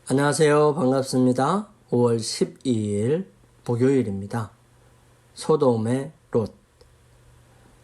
안녕하세요. 반갑습니다. 5월 12일 목요일입니다. 소돔의 롯.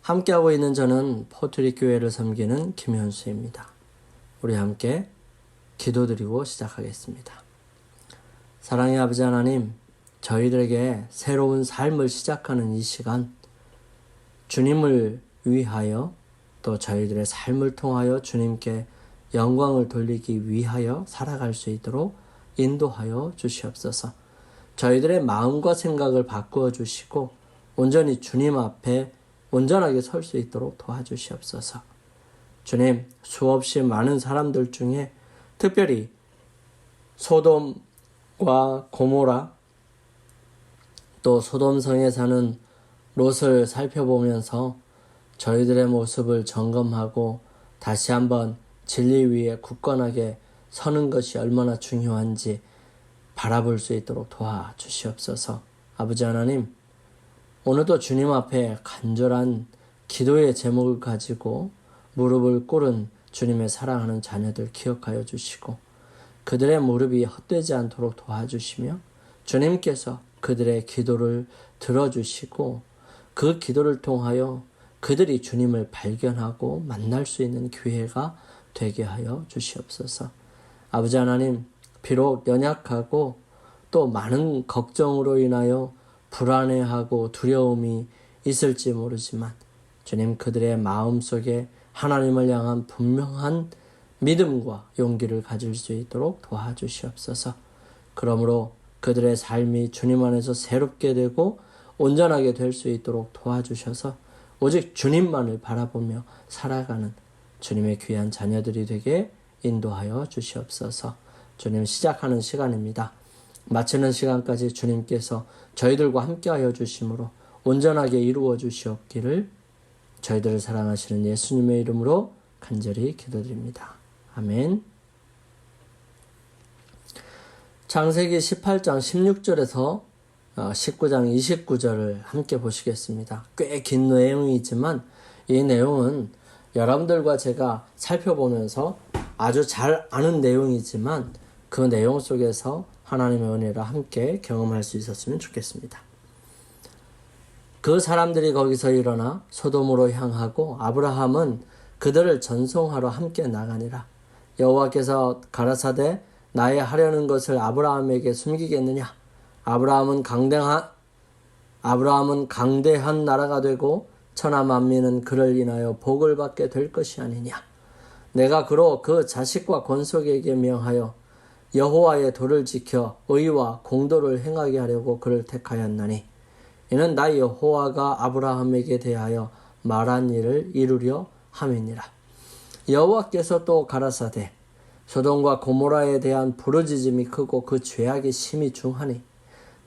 함께하고 있는 저는 포트리 교회를 섬기는 김현수입니다. 우리 함께 기도드리고 시작하겠습니다. 사랑의 아버지 하나님, 저희들에게 새로운 삶을 시작하는 이 시간, 주님을 위하여 또 저희들의 삶을 통하여 주님께 영광을 돌리기 위하여 살아갈 수 있도록 인도하여 주시옵소서. 저희들의 마음과 생각을 바꾸어 주시고 온전히 주님 앞에 온전하게 설 수 있도록 도와주시옵소서. 주님, 수없이 많은 사람들 중에 특별히 소돔과 고모라 또 소돔성에 사는 롯을 살펴보면서 저희들의 모습을 점검하고 다시 한번 진리 위에 굳건하게 서는 것이 얼마나 중요한지 바라볼 수 있도록 도와주시옵소서. 아버지 하나님, 오늘도 주님 앞에 간절한 기도의 제목을 가지고 무릎을 꿇은 주님의 사랑하는 자녀들 기억하여 주시고 그들의 무릎이 헛되지 않도록 도와주시며 주님께서 그들의 기도를 들어주시고 그 기도를 통하여 그들이 주님을 발견하고 만날 수 있는 기회가 되게 하여 주시옵소서. 아버지 하나님, 비록 연약하고 또 많은 걱정으로 인하여 불안해하고 두려움이 있을지 모르지만 주님, 그들의 마음속에 하나님을 향한 분명한 믿음과 용기를 가질 수 있도록 도와주시옵소서. 그러므로 그들의 삶이 주님 안에서 새롭게 되고 온전하게 될 수 있도록 도와주셔서 오직 주님만을 바라보며 살아가는 주님의 귀한 자녀들이 되게 인도하여 주시옵소서. 주님, 시작하는 시간입니다. 마치는 시간까지 주님께서 저희들과 함께하여 주심으로 온전하게 이루어 주시옵기를 저희들을 사랑하시는 예수님의 이름으로 간절히 기도드립니다. 아멘. 창세기 18장 16절에서 19장 29절을 함께 보시겠습니다. 꽤 긴 내용이지만 이 내용은 여러분들과 제가 살펴보면서 아주 잘 아는 내용이지만 그 내용 속에서 하나님의 은혜를 함께 경험할 수 있었으면 좋겠습니다. 그 사람들이 거기서 일어나 소돔으로 향하고 아브라함은 그들을 전송하러 함께 나가니라. 여호와께서 가라사대 나의 하려는 것을 아브라함에게 숨기겠느냐? 아브라함은 강대한 나라가 되고 천하 만민은 그를 인하여 복을 받게 될 것이 아니냐. 내가 그로 그 자식과 권속에게 명하여 여호와의 도를 지켜 의와 공도를 행하게 하려고 그를 택하였나니 이는 나 여호와가 아브라함에게 대하여 말한 일을 이루려 함이니라. 여호와께서 또 가라사대 소돔과 고모라에 대한 부르짖음이 크고 그 죄악이 심히 중하니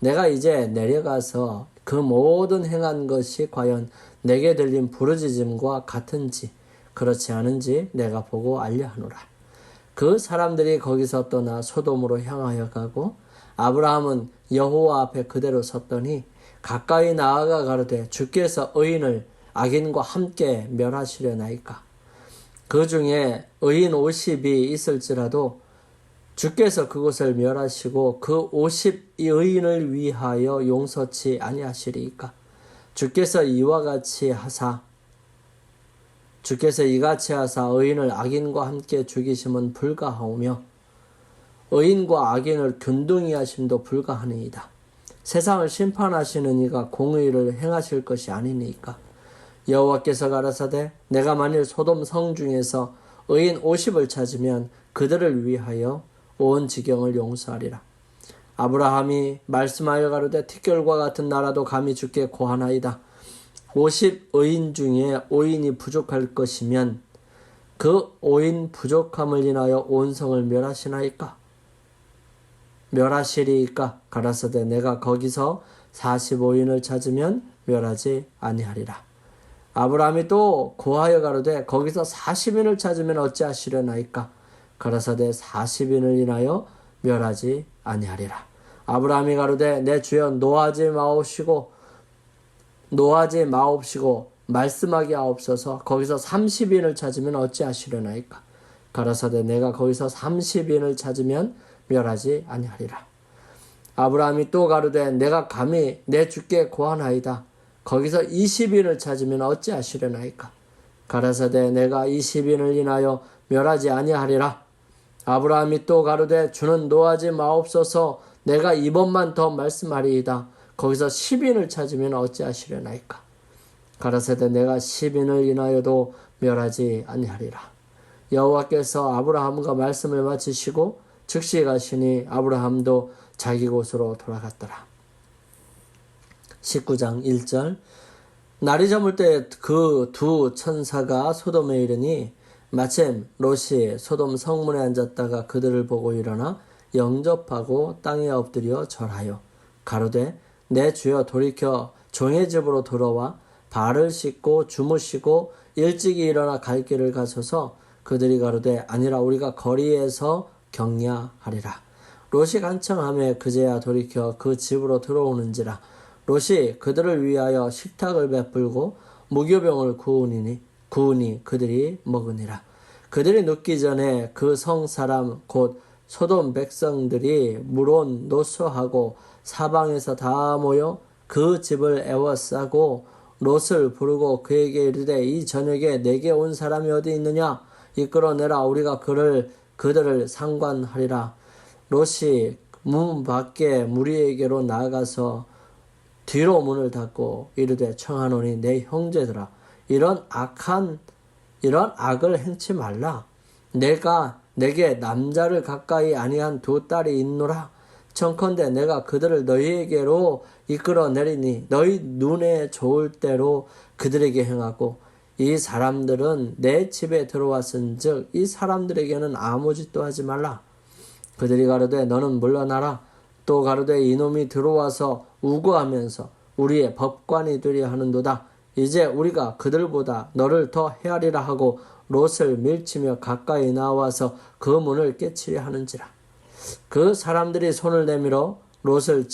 내가 이제 내려가서 그 모든 행한 것이 과연 내게 들린 부르짖음과 같은지 그렇지 않은지 내가 보고 알려하노라. 그 사람들이 거기서 떠나 소돔으로 향하여 가고 아브라함은 여호와 앞에 그대로 섰더니 가까이 나아가 가로되 주께서 의인을 악인과 함께 멸하시려나이까. 그 중에 의인 50이 있을지라도 주께서 그곳을 멸하시고 그 50 의인을 위하여 용서치 아니하시리이까. 주께서 이같이 하사 의인을 악인과 함께 죽이심은 불가하오며 의인과 악인을 균등히 하심도 불가하니이다. 세상을 심판하시는 이가 공의를 행하실 것이 아니니까. 여호와께서 가라사대 내가 만일 소돔 성 중에서 의인 50을 찾으면 그들을 위하여 온 지경을 용서하리라. 아브라함이 말씀하여 가로되 티끌과 같은 나라도 감히 주께 고하나이다. 50 의인 중에 5인이 부족할 것이면 그 5인 부족함을 인하여 온 성을 멸하시리이까. 가라사대 내가 거기서 45인을 찾으면 멸하지 아니하리라. 아브라함이 또 고하여 가로되 거기서 40인을 찾으면 어찌하시려나이까. 가라사대 40인을 인하여 멸하지 아니하리라. 아브라함이 가로되 내 주여 노하지 마옵시고 말씀하게 하옵소서. 거기서 30인을 찾으면 어찌하시려나이까. 가라사대 내가 거기서 30인을 찾으면 멸하지 아니하리라. 아브라함이 또 가로되 내가 감히 내 주께 고하나이다. 거기서 20인을 찾으면 어찌하시려나이까. 가라사대 내가 20인을 인하여 멸하지 아니하리라. 아브라함이 또 가로되 주는 노하지 마옵소서. 내가 이번만 더 말씀하리이다. 거기서 10인을 찾으면 어찌하시려나이까. 가라사대 내가 10인을 인하여도 멸하지 아니하리라. 여호와께서 아브라함과 말씀을 마치시고 즉시 가시니 아브라함도 자기 곳으로 돌아갔더라. 19장 1절. 날이 저물 때 그 두 천사가 소돔에 이르니 마침 롯이 소돔 성문에 앉았다가 그들을 보고 일어나 영접하고 땅에 엎드려 절하여 가로되 내 주여 돌이켜 종의 집으로 돌아와 발을 씻고 주무시고 일찍이 일어나 갈 길을 가소서. 그들이 가로되 아니라 우리가 거리에서 경야하리라. 롯이 간청하며 그제야 돌이켜 그 집으로 들어오는지라. 롯이 그들을 위하여 식탁을 베풀고 무교병을 구우니 그들이 먹으니라. 그들이 눕기 전에 그 성 사람 곧 소돔 백성들이 물론 노소하고 사방에서 다 모여 그 집을 에워싸고 롯을 부르고 그에게 이르되 이 저녁에 내게 온 사람이 어디 있느냐 이끌어내라. 우리가 그들을 상관하리라. 롯이 문 밖에 무리에게로 나아가서 뒤로 문을 닫고 이르되 청하노니 내 형제들아 이런 악을 행치 말라. 내게 남자를 가까이 아니한 두 딸이 있노라. 청컨대 내가 그들을 너희에게로 이끌어내리니 너희 눈에 좋을 대로 그들에게 행하고 이 사람들은 내 집에 들어왔은즉 이 사람들에게는 아무 짓도 하지 말라. 그들이 가로되 너는 물러나라. 또 가로되 이놈이 들어와서 우고하면서 우리의 법관이 되려 하는도다. 이제 우리가 그들보다 너를 더 헤아리라 하고 롯을 밀치며 가까이 나와서 그 문을 깨치려 하는지라. 그 사람들이 손을 내밀어 롯을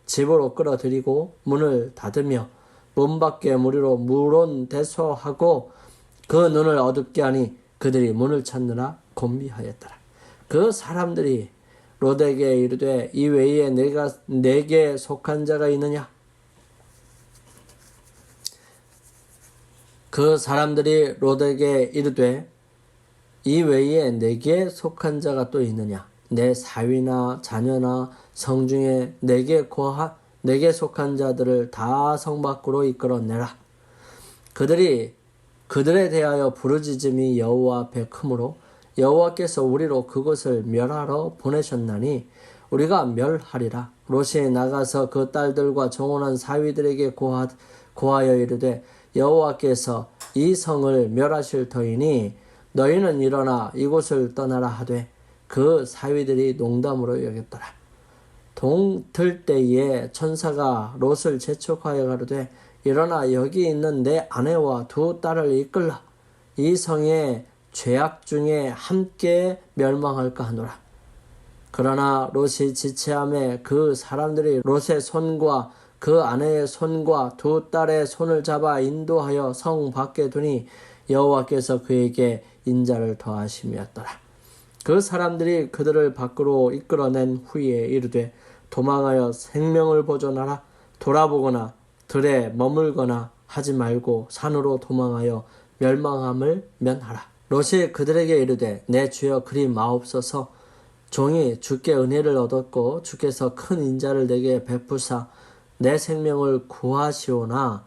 집으로 끌어들이고 문을 닫으며 문 밖에 무리로 물온대소하고 그 눈을 어둡게 하니 그들이 문을 찾느라 곤비하였더라. 그 사람들이 롯에게 이르되 이 외에 내게 속한 자가 있느냐? 그 사람들이 롯에게 이르되 이 외에 내게 속한 자가 또 있느냐? 내 사위나 자녀나 성중에 내게 속한 자들을 다 성 밖으로 이끌어내라. 그들에 대하여 부르짖음이 여호와 앞에 크므로 여호와께서 우리로 그곳을 멸하러 보내셨나니 우리가 멸하리라. 롯이 나가서 그 딸들과 정혼한 사위들에게 고하여 이르되 여호와께서 이 성을 멸하실 터이니 너희는 일어나 이곳을 떠나라 하되 그 사위들이 농담으로 여겼더라. 동틀 때에 천사가 롯을 재촉하여 가로되 일어나 여기 있는 내 아내와 두 딸을 이끌라. 이 성의 죄악 중에 함께 멸망할까 하노라. 그러나 롯이 지체함에 그 사람들이 롯의 손과 그 아내의 손과 두 딸의 손을 잡아 인도하여 성 밖에 두니 여호와께서 그에게 인자를 더하심이었더라. 그 사람들이 그들을 밖으로 이끌어낸 후에 이르되 도망하여 생명을 보존하라. 돌아보거나 들에 머물거나 하지 말고 산으로 도망하여 멸망함을 면하라. 롯이 그들에게 이르되 내 주여 그리 마옵소서. 종이 주께 은혜를 얻었고 주께서 큰 인자를 내게 베푸사 내 생명을 구하시오나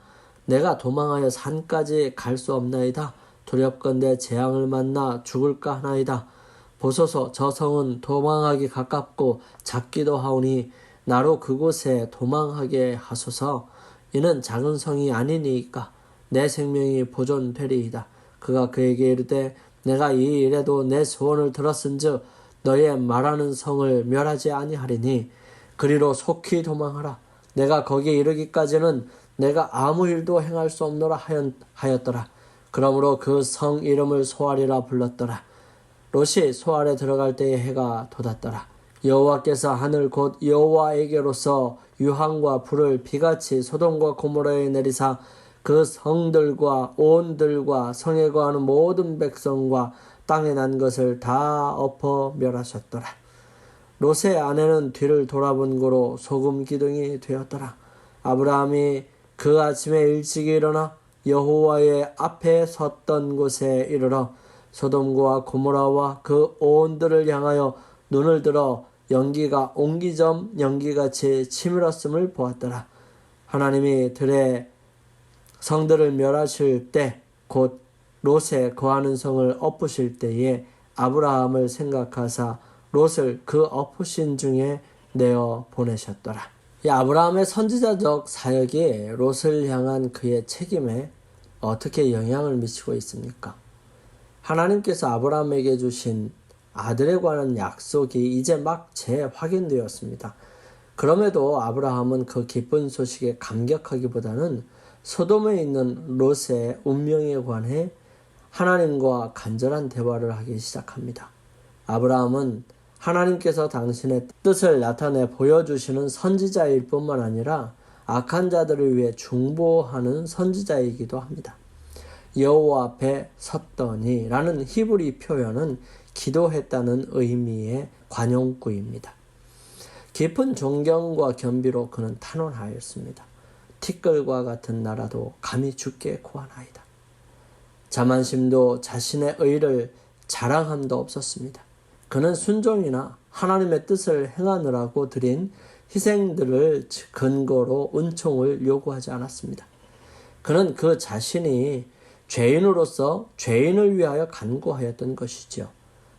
내가 도망하여 산까지 갈 수 없나이다. 두렵건대 재앙을 만나 죽을까 하나이다. 보소서 저 성은 도망하기 가깝고 작기도 하오니 나로 그곳에 도망하게 하소서. 이는 작은 성이 아니니까 내 생명이 보존되리이다. 그가 그에게 이르되 내가 이 일에도 내 소원을 들었은즉 너의 말하는 성을 멸하지 아니하리니 그리로 속히 도망하라. 내가 거기에 이르기까지는 내가 아무 일도 행할 수 없노라 하였더라. 그러므로 그 성 이름을 소알이라 불렀더라. 롯이 소알에 들어갈 때에 해가 돋았더라. 여호와께서 하늘 곧 여호와에게로서 유황과 불을 비같이 소돔과 고모라에 내리사 그 성들과 온들과 성에 거하는 모든 백성과 땅에 난 것을 다 엎어 멸하셨더라. 롯의 아내는 뒤를 돌아본 고로 소금 기둥이 되었더라. 아브라함이 그 아침에 일찍 일어나 여호와의 앞에 섰던 곳에 이르러 소돔과 고모라와 그 온들을 향하여 눈을 들어 연기가 옹기점 연기같이 치밀었음을 보았더라. 하나님이 들의 성들을 멸하실 때 곧 롯에 거하는 성을 엎으실 때에 아브라함을 생각하사 롯을 그 엎으신 중에 내어 보내셨더라. 이 아브라함의 선지자적 사역이 롯을 향한 그의 책임에 어떻게 영향을 미치고 있습니까? 하나님께서 아브라함에게 주신 아들에 관한 약속이 이제 막 재확인되었습니다. 그럼에도 아브라함은 그 기쁜 소식에 감격하기보다는 소돔에 있는 롯의 운명에 관해 하나님과 간절한 대화를 하기 시작합니다. 아브라함은 하나님께서 당신의 뜻을 나타내 보여주시는 선지자일 뿐만 아니라 악한 자들을 위해 중보하는 선지자이기도 합니다. 여호와 앞에 섰더니 라는 히브리 표현은 기도했다는 의미의 관용구입니다. 깊은 존경과 겸비로 그는 탄원하였습니다. 티끌과 같은 나라도 감히 주께 구하나이다. 자만심도 자신의 의를 자랑함도 없었습니다. 그는 순종이나 하나님의 뜻을 행하느라고 드린 희생들을 근거로 은총을 요구하지 않았습니다. 그는 그 자신이 죄인으로서 죄인을 위하여 간구하였던 것이지요.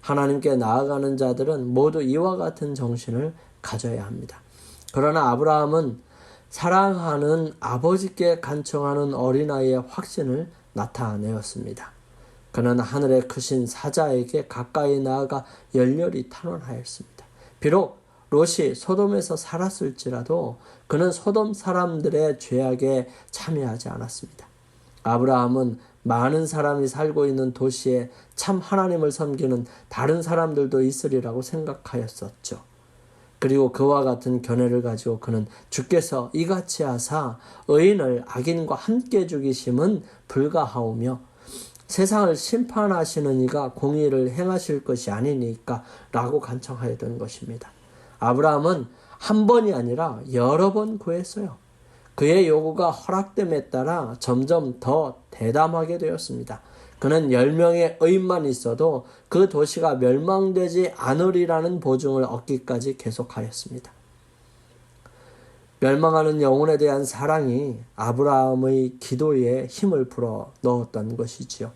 하나님께 나아가는 자들은 모두 이와 같은 정신을 가져야 합니다. 그러나 아브라함은 사랑하는 아버지께 간청하는 어린아이의 확신을 나타내었습니다. 그는 하늘에 크신 사자에게 가까이 나아가 열렬히 탄원하였습니다. 비록 롯이 소돔에서 살았을지라도 그는 소돔 사람들의 죄악에 참여하지 않았습니다. 아브라함은 많은 사람이 살고 있는 도시에 참 하나님을 섬기는 다른 사람들도 있으리라고 생각하였었죠. 그리고 그와 같은 견해를 가지고 그는 주께서 이같이 하사 의인을 악인과 함께 죽이심은 불가하오며 세상을 심판하시는 이가 공의를 행하실 것이 아니니까 라고 간청하였던 것입니다. 아브라함은 한 번이 아니라 여러 번 구했어요. 그의 요구가 허락됨에 따라 점점 더 대담하게 되었습니다. 그는 10명의 의인만 있어도 그 도시가 멸망되지 않으리라는 보증을 얻기까지 계속하였습니다. 멸망하는 영혼에 대한 사랑이 아브라함의 기도에 힘을 불어 넣었던 것이지요.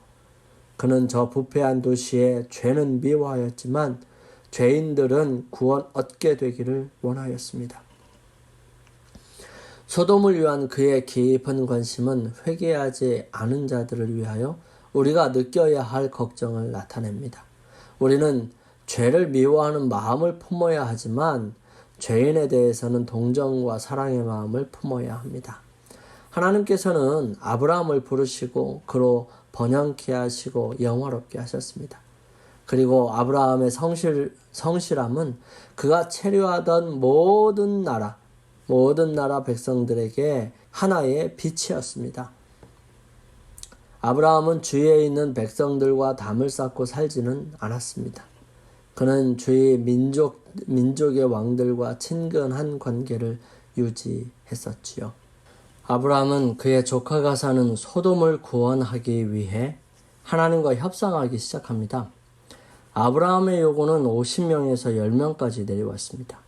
그는 저 부패한 도시에 죄는 미워하였지만 죄인들은 구원 얻게 되기를 원하였습니다. 소돔을 위한 그의 깊은 관심은 회개하지 않은 자들을 위하여 우리가 느껴야 할 걱정을 나타냅니다. 우리는 죄를 미워하는 마음을 품어야 하지만 죄인에 대해서는 동정과 사랑의 마음을 품어야 합니다. 하나님께서는 아브라함을 부르시고 그로 번영케 하시고 영화롭게 하셨습니다. 그리고 아브라함의 성실함은 그가 체류하던 모든 나라 백성들에게 하나의 빛이었습니다. 아브라함은 주위에 있는 백성들과 담을 쌓고 살지는 않았습니다. 그는 주위 민족의 왕들과 친근한 관계를 유지했었지요. 아브라함은 그의 조카가 사는 소돔을 구원하기 위해 하나님과 협상하기 시작합니다. 아브라함의 요구는 50명에서 10명까지 내려왔습니다.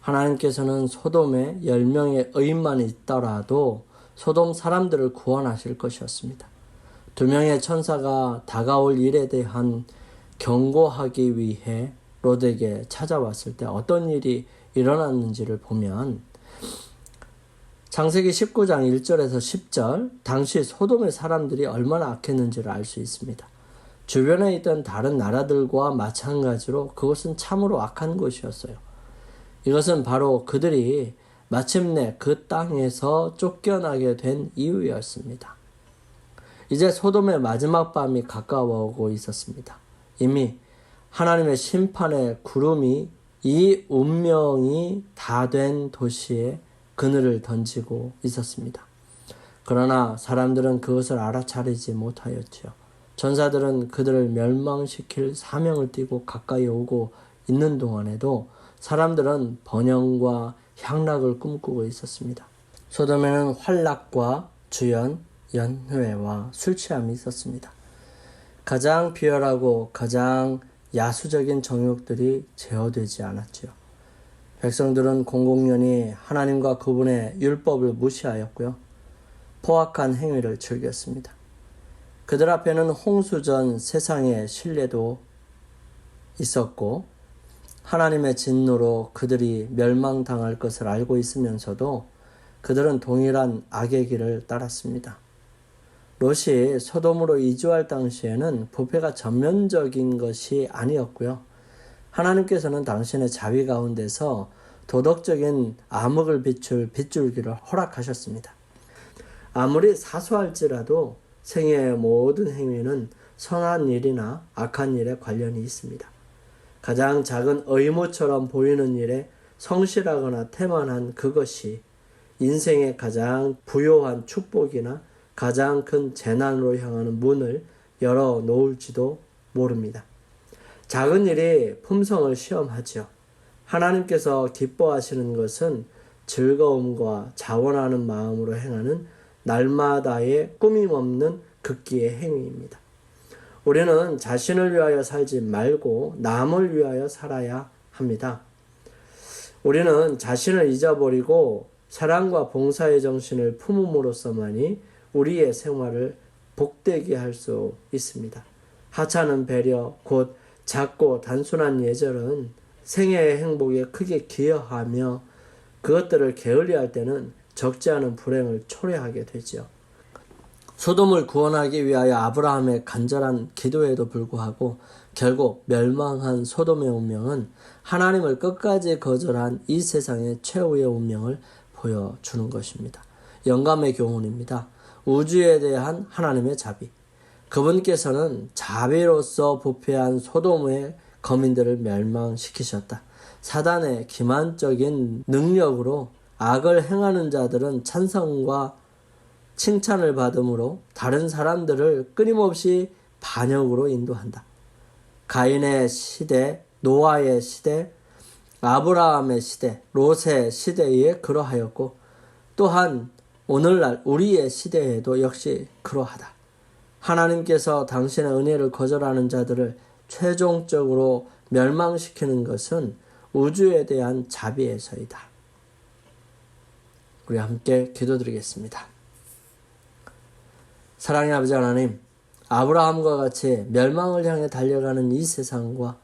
하나님께서는 소돔에 10명의 의인만 있더라도 소돔 사람들을 구원하실 것이었습니다. 2명의 천사가 다가올 일에 대한 경고하기 위해 롯에게 찾아왔을 때 어떤 일이 일어났는지를 보면 창세기 19장 1절에서 10절 당시 소돔의 사람들이 얼마나 악했는지를 알 수 있습니다. 주변에 있던 다른 나라들과 마찬가지로 그것은 참으로 악한 곳이었어요. 이것은 바로 그들이 마침내 그 땅에서 쫓겨나게 된 이유였습니다. 이제 소돔의 마지막 밤이 가까워오고 있었습니다. 이미 하나님의 심판의 구름이 이 운명이 다 된 도시에 그늘을 던지고 있었습니다. 그러나 사람들은 그것을 알아차리지 못하였지요. 전사들은 그들을 멸망시킬 사명을 띠고 가까이 오고 있는 동안에도 사람들은 번영과 향락을 꿈꾸고 있었습니다. 소돔에는 환락과 주연, 연회와 술 취함이 있었습니다. 가장 비열하고 가장 야수적인 정욕들이 제어되지 않았지요. 백성들은 공공연히 하나님과 그분의 율법을 무시하였고요. 포악한 행위를 즐겼습니다. 그들 앞에는 홍수전 세상의 신뢰도 있었고 하나님의 진노로 그들이 멸망당할 것을 알고 있으면서도 그들은 동일한 악의 길을 따랐습니다. 롯이 소돔으로 이주할 당시에는 부패가 전면적인 것이 아니었고요. 하나님께서는 당신의 자비 가운데서 도덕적인 암흑을 비출 빗줄기를 허락하셨습니다. 아무리 사소할지라도 생애의 모든 행위는 선한 일이나 악한 일에 관련이 있습니다. 가장 작은 의무처럼 보이는 일에 성실하거나 태만한 그것이 인생의 가장 부요한 축복이나 가장 큰 재난으로 향하는 문을 열어 놓을지도 모릅니다. 작은 일이 품성을 시험하죠. 하나님께서 기뻐하시는 것은 즐거움과 자원하는 마음으로 행하는 날마다의 꾸밈없는 극기의 행위입니다. 우리는 자신을 위하여 살지 말고 남을 위하여 살아야 합니다. 우리는 자신을 잊어버리고 사랑과 봉사의 정신을 품음으로써만이 우리의 생활을 복되게 할 수 있습니다. 하찮은 배려, 곧 작고 단순한 예절은 생애의 행복에 크게 기여하며 그것들을 게을리할 때는 적지 않은 불행을 초래하게 되죠. 소돔을 구원하기 위하여 아브라함의 간절한 기도에도 불구하고 결국 멸망한 소돔의 운명은 하나님을 끝까지 거절한 이 세상의 최후의 운명을 보여주는 것입니다. 영감의 교훈입니다. 우주에 대한 하나님의 자비. 그분께서는 자비로서 부패한 소돔의 거민들을 멸망시키셨다. 사단의 기만적인 능력으로 악을 행하는 자들은 찬성과 칭찬을 받음으로 다른 사람들을 끊임없이 반역으로 인도한다. 가인의 시대, 노아의 시대, 아브라함의 시대, 롯의 시대에 그러하였고 또한 오늘날 우리의 시대에도 역시 그러하다. 하나님께서 당신의 은혜를 거절하는 자들을 최종적으로 멸망시키는 것은 우주에 대한 자비에서이다. 우리 함께 기도드리겠습니다. 사랑의 아버지 하나님, 아브라함과 같이 멸망을 향해 달려가는 이 세상과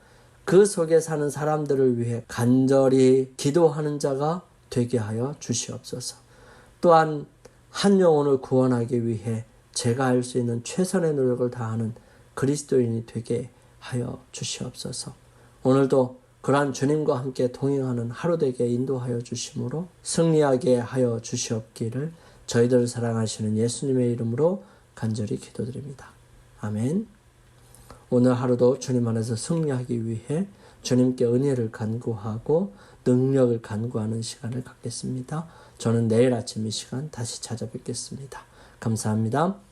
그 속에 사는 사람들을 위해 간절히 기도하는 자가 되게 하여 주시옵소서. 또한 한 영혼을 구원하기 위해 제가 할 수 있는 최선의 노력을 다하는 그리스도인이 되게 하여 주시옵소서. 오늘도 그러한 주님과 함께 동행하는 하루 되게 인도하여 주심으로 승리하게 하여 주시옵기를 저희들을 사랑하시는 예수님의 이름으로 간절히 기도드립니다. 아멘. 오늘 하루도 주님 안에서 승리하기 위해 주님께 은혜를 간구하고 능력을 간구하는 시간을 갖겠습니다. 저는 내일 아침 이 시간 다시 찾아뵙겠습니다. 감사합니다.